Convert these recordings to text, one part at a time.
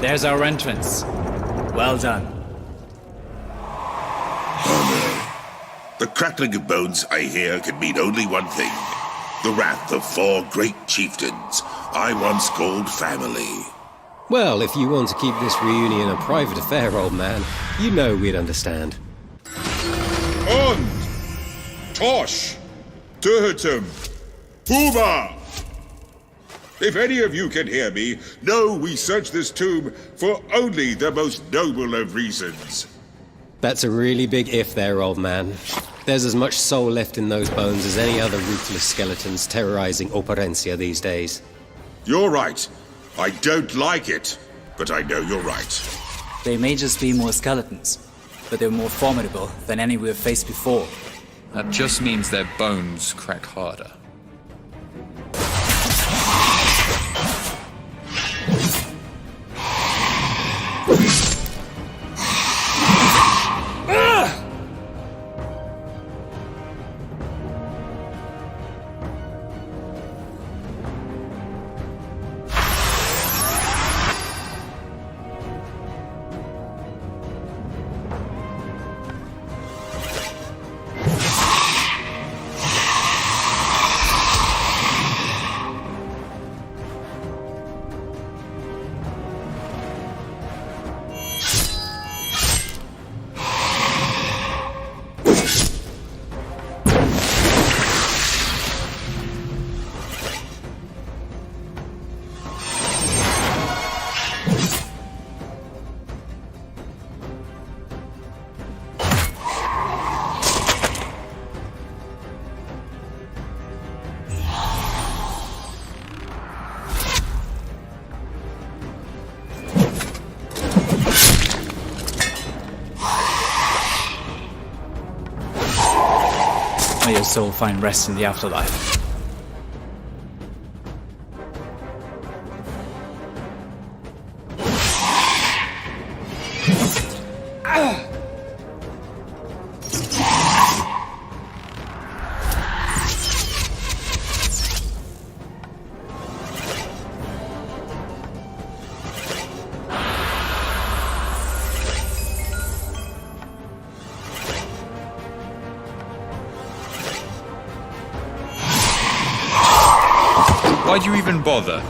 There's our entrance. Well done. The crackling of bones I hear can mean only one thing. The wrath of 4 great chieftains I once called family. Well, if you want to keep this reunion a private affair, old man, you know we'd understand. Und! Tosh! Tötem! Puma! If any of you can hear me, know we search this tomb for only the most noble of reasons. That's a really big if there, old man. There's as much soul left in those bones as any other ruthless skeletons terrorizing Operencia these days. You're right. I don't like it, but I know you're right. They may just be more skeletons, but they're more formidable than any we've faced before. That just means their bones crack harder. May your soul find rest in the afterlife. Why'd you even bother?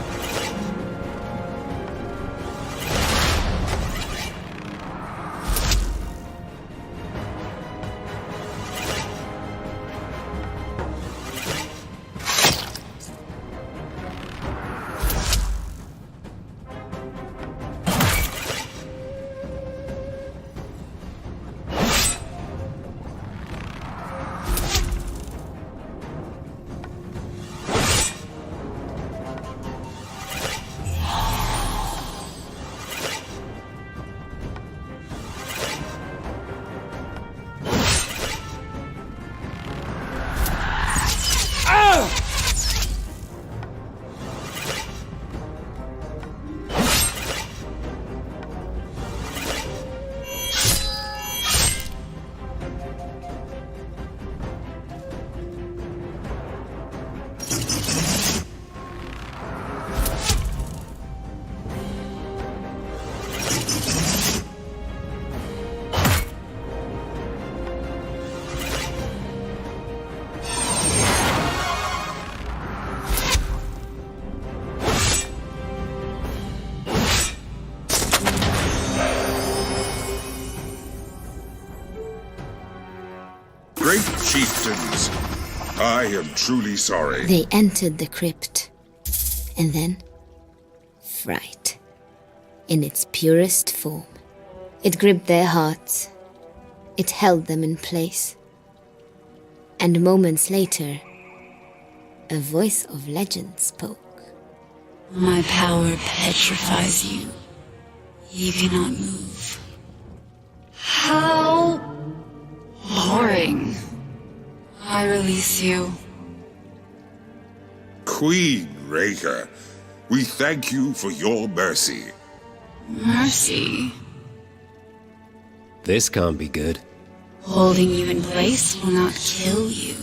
Great chieftains, I am truly sorry. They entered the crypt, and then fright, in its purest form. It gripped their hearts. It held them in place. And moments later, a voice of legend spoke. My power petrifies you. You cannot move. How boring. I release you. Queen Reka, we thank you for your mercy. Mercy. This can't be good. Holding you in place will not kill you.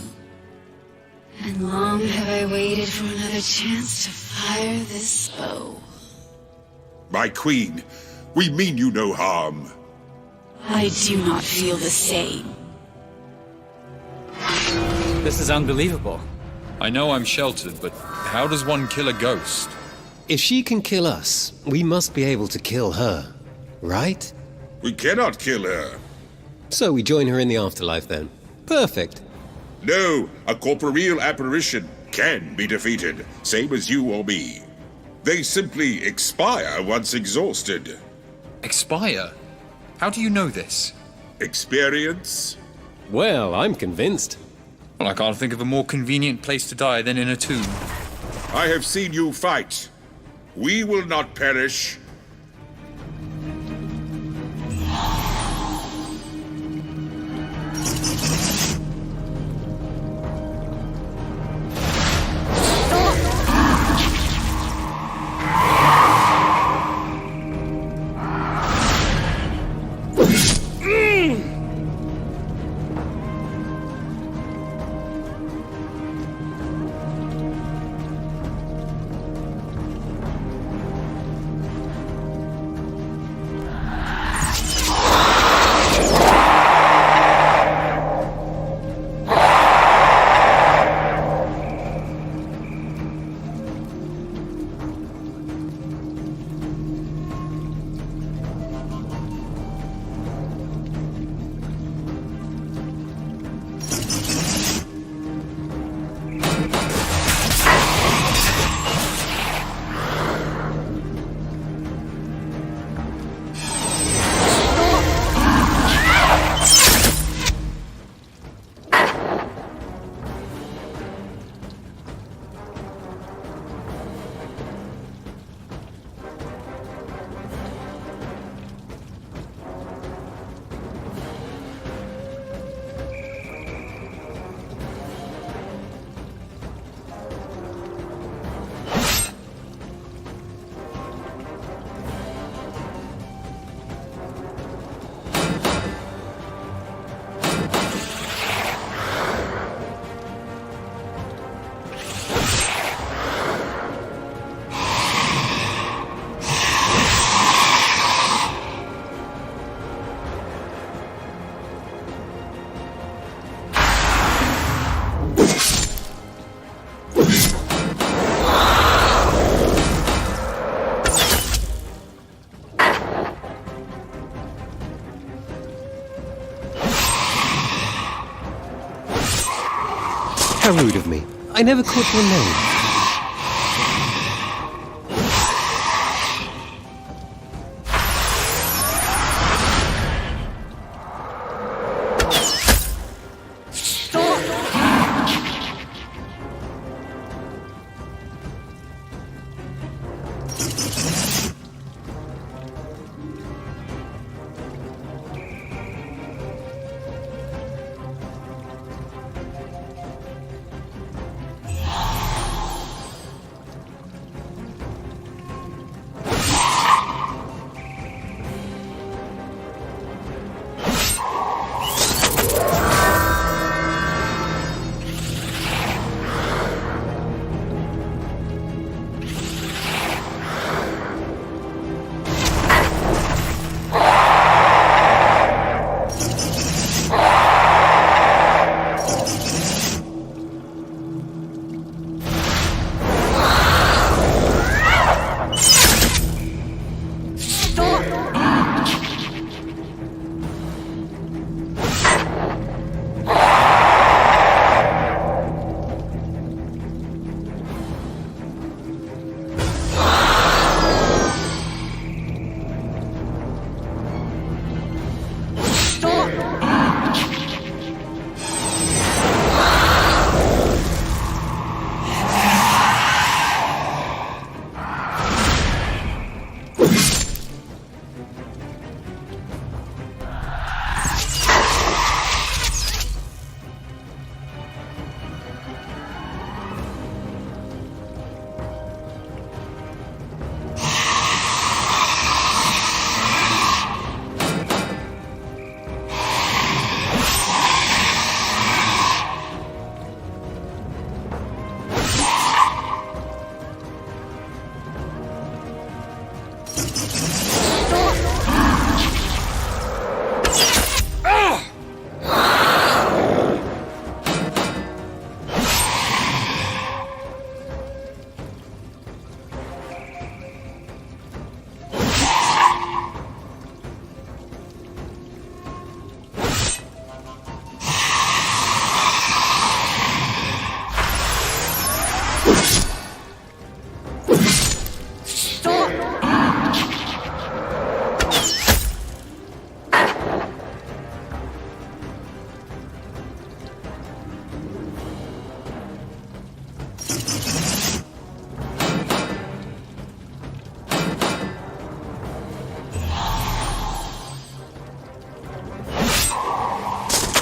And long have I waited for another chance to fire this bow. My queen, we mean you no harm. I do not feel the same. This is unbelievable. I know I'm sheltered, but how does one kill a ghost? If she can kill us, we must be able to kill her, right? We cannot kill her. So we join her in the afterlife then. Perfect. No, a corporeal apparition can be defeated, same as you or me. They simply expire once exhausted. Expire? How do you know this? Experience? Well, I'm convinced. Well, I can't think of a more convenient place to die than in a tomb. I have seen you fight. We will not perish. How rude of me. I never caught your name.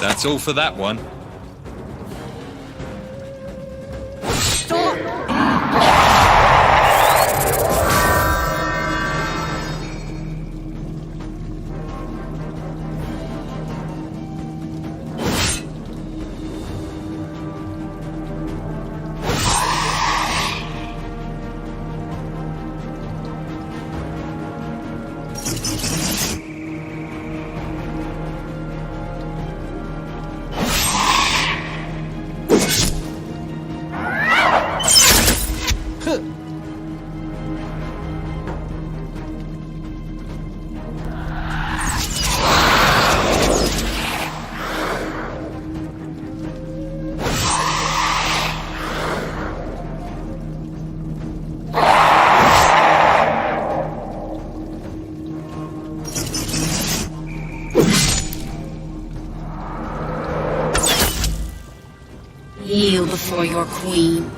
That's all for that one. Kneel before your queen.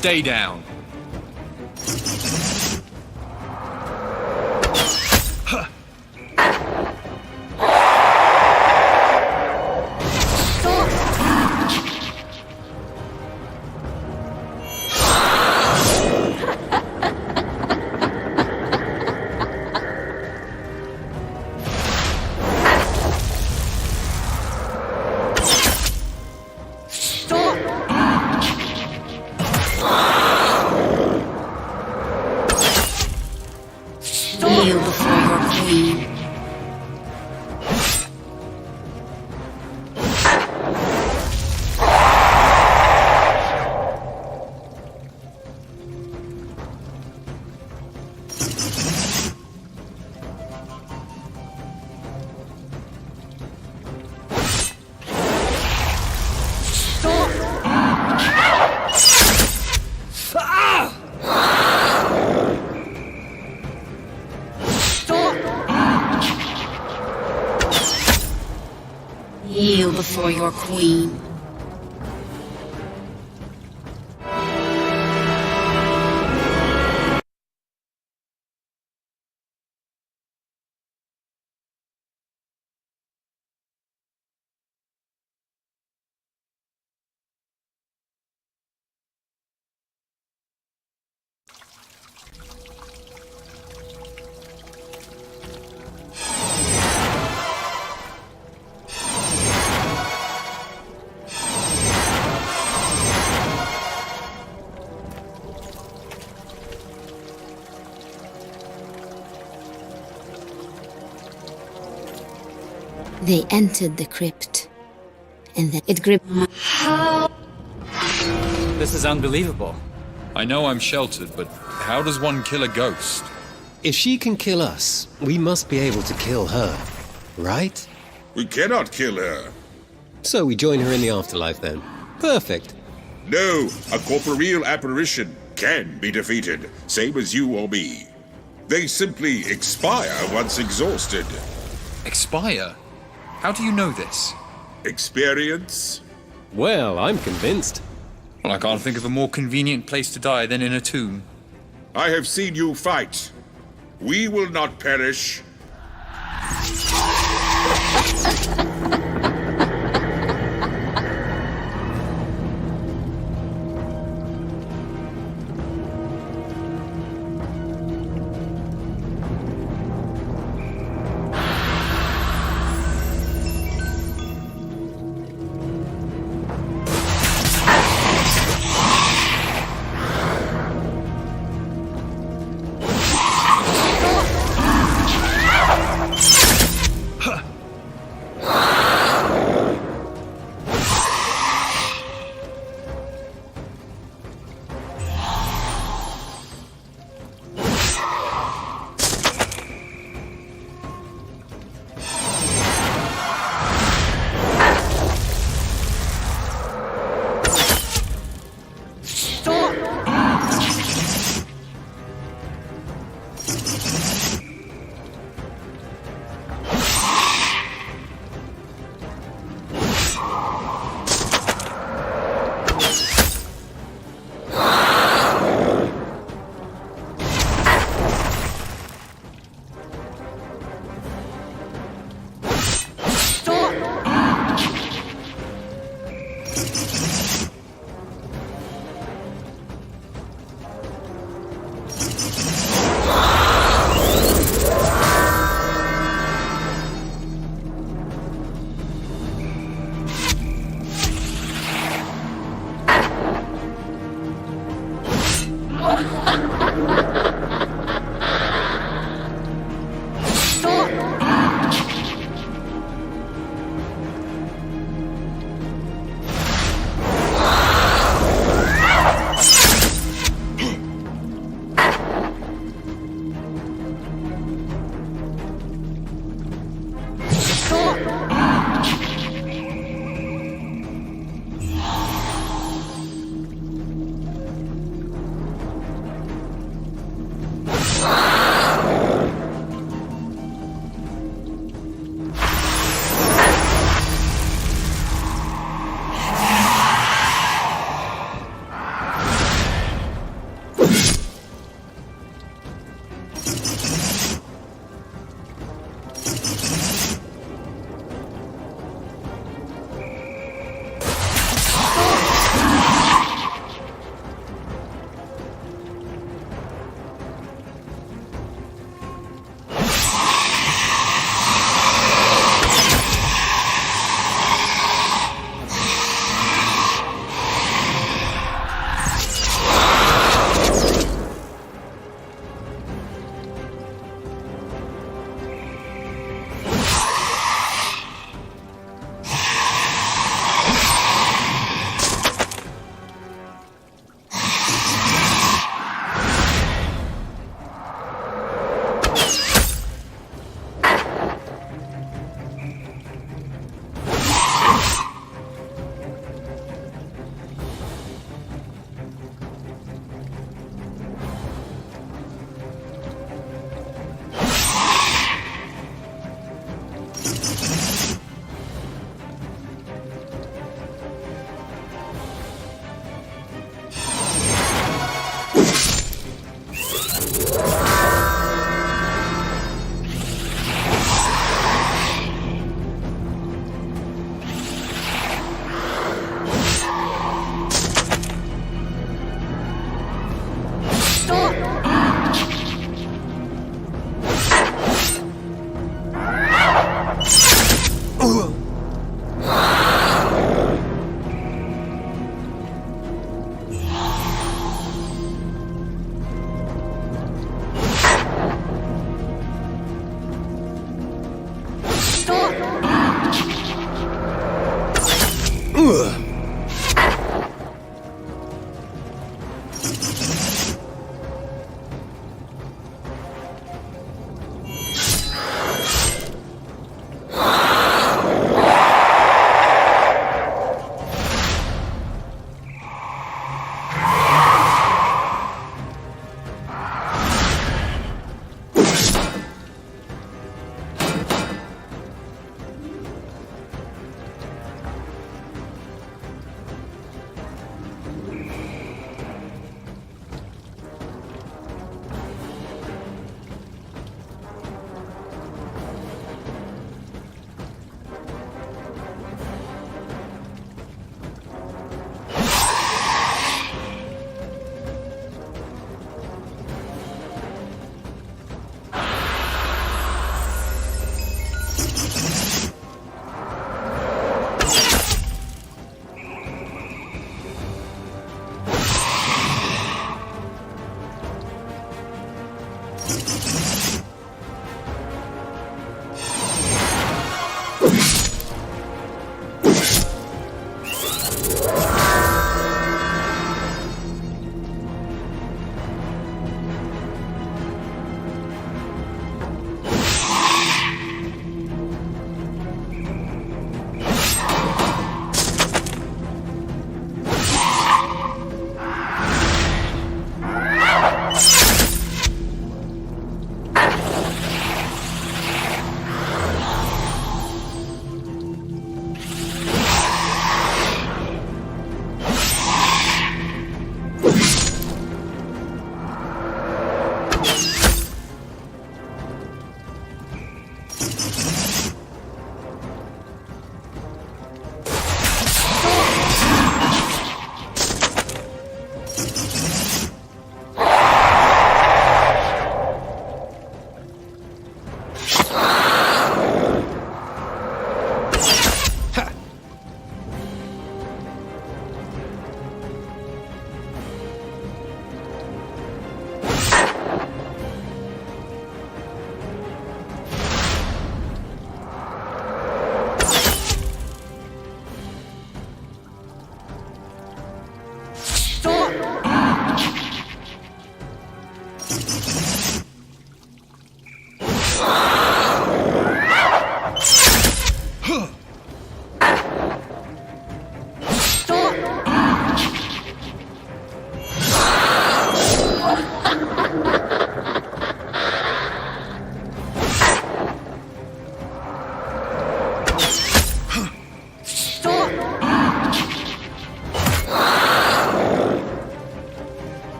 Stay down. Kneel before your queen. Kneel before your queen. They entered the crypt, and then it gripped my... This is unbelievable. I know I'm sheltered, but how does one kill a ghost? If she can kill us, we must be able to kill her, right? We cannot kill her. So we join her in the afterlife then. Perfect. No, a corporeal apparition can be defeated, same as you or me. They simply expire once exhausted. Expire? How do you know this? Experience? Well, I'm convinced. Well, I can't think of a more convenient place to die than in a tomb. I have seen you fight. We will not perish.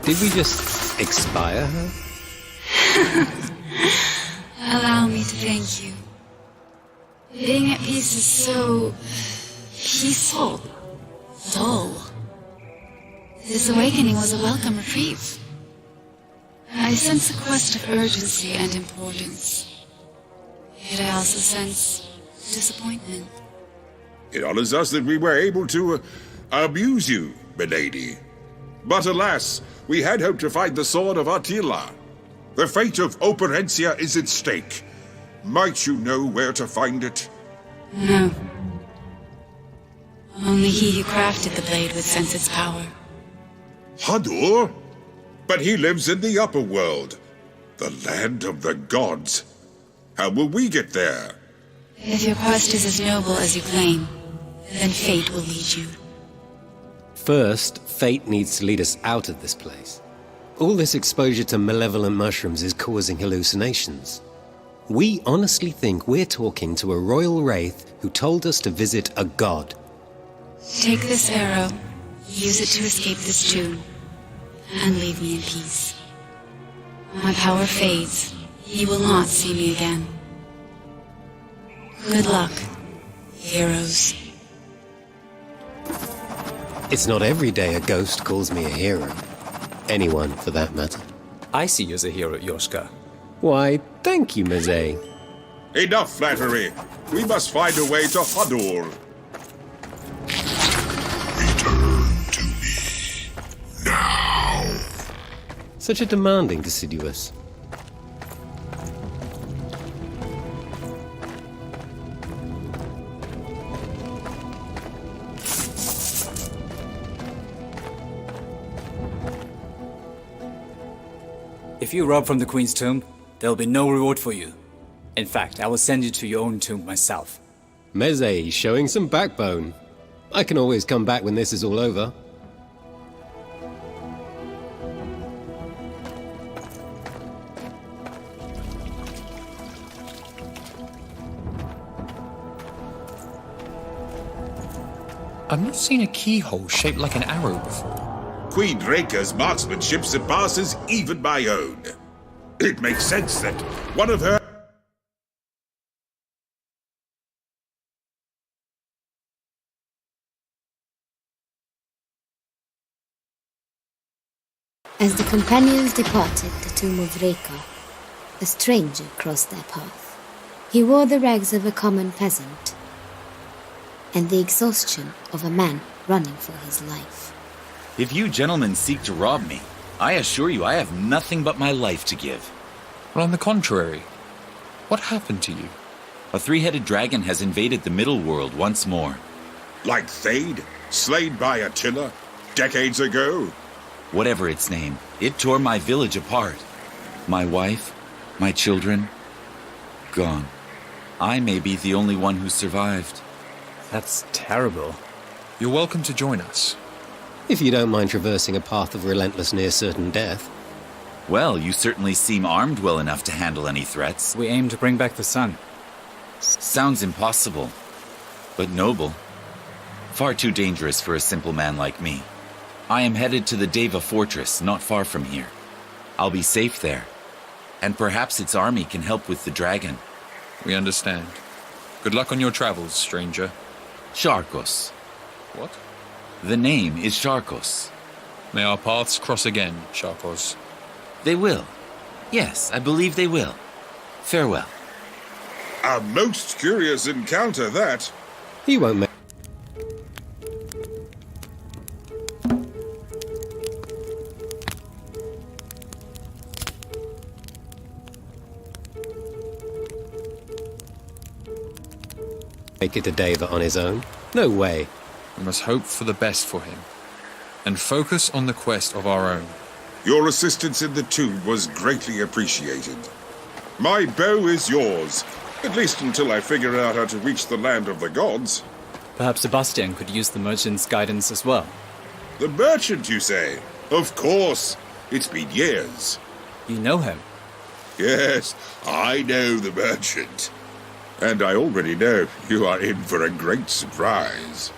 Did we just expire her? Allow me to thank you. Being at peace is so peaceful, dull. This awakening was a welcome reprieve. I sense a quest of urgency and importance. Yet I also sense disappointment. It honors us that we were able to abuse you, milady. But alas, we had hoped to find the sword of Attila. The fate of Operencia is at stake. Might you know where to find it? No. Only he who crafted the blade would sense its power. Hadur? But he lives in the upper world, the land of the gods. How will we get there? If your quest is as noble as you claim, then fate will lead you. First, fate needs to lead us out of this place. All this exposure to malevolent mushrooms is causing hallucinations. We honestly think we're talking to a royal wraith who told us to visit a god. Take this arrow, use it to escape this tomb, and leave me in peace. My power fades. You will not see me again. Good luck, heroes. It's not every day a ghost calls me a hero. Anyone, for that matter. I see you as a hero, Yoshka. Why, thank you, Meze. Enough flattery. We must find a way to Hadur. Return to me now. Such a demanding Deciduous. If you rob from the Queen's tomb, there'll be no reward for you. In fact, I will send you to your own tomb myself. Meze showing some backbone. I can always come back when this is all over. I've not seen a keyhole shaped like an arrow before. Queen Reka's marksmanship surpasses even my own. It makes sense that one of her... As the companions departed the tomb of Reka, a stranger crossed their path. He wore the rags of a common peasant and the exhaustion of a man running for his life. If you gentlemen seek to rob me, I assure you I have nothing but my life to give. Well, on the contrary, what happened to you? A three-headed dragon has invaded the middle world once more. Like Thade, slain by Attila, decades ago. Whatever its name, it tore my village apart. My wife, my children, gone. I may be the only one who survived. That's terrible. You're welcome to join us. If you don't mind traversing a path of relentless near-certain death. Well, you certainly seem armed well enough to handle any threats. We aim to bring back the sun. Sounds impossible, but noble. Far too dangerous for a simple man like me. I am headed to the Deva fortress, not far from here. I'll be safe there, and perhaps its army can help with the dragon. We understand. Good luck on your travels, stranger. Sharkos. What? The name is Sharkos. May our paths cross again, Sharkos. They will. Yes, I believe they will. Farewell. A most curious encounter, that. He won't make... make it to Deva on his own? No way. We must hope for the best for him, and focus on the quest of our own. Your assistance in the tomb was greatly appreciated. My bow is yours, at least until I figure out how to reach the land of the gods. Perhaps Sebastian could use the merchant's guidance as well. The merchant, you say? Of course. It's been years. You know him. Yes, I know the merchant. And I already know you are in for a great surprise.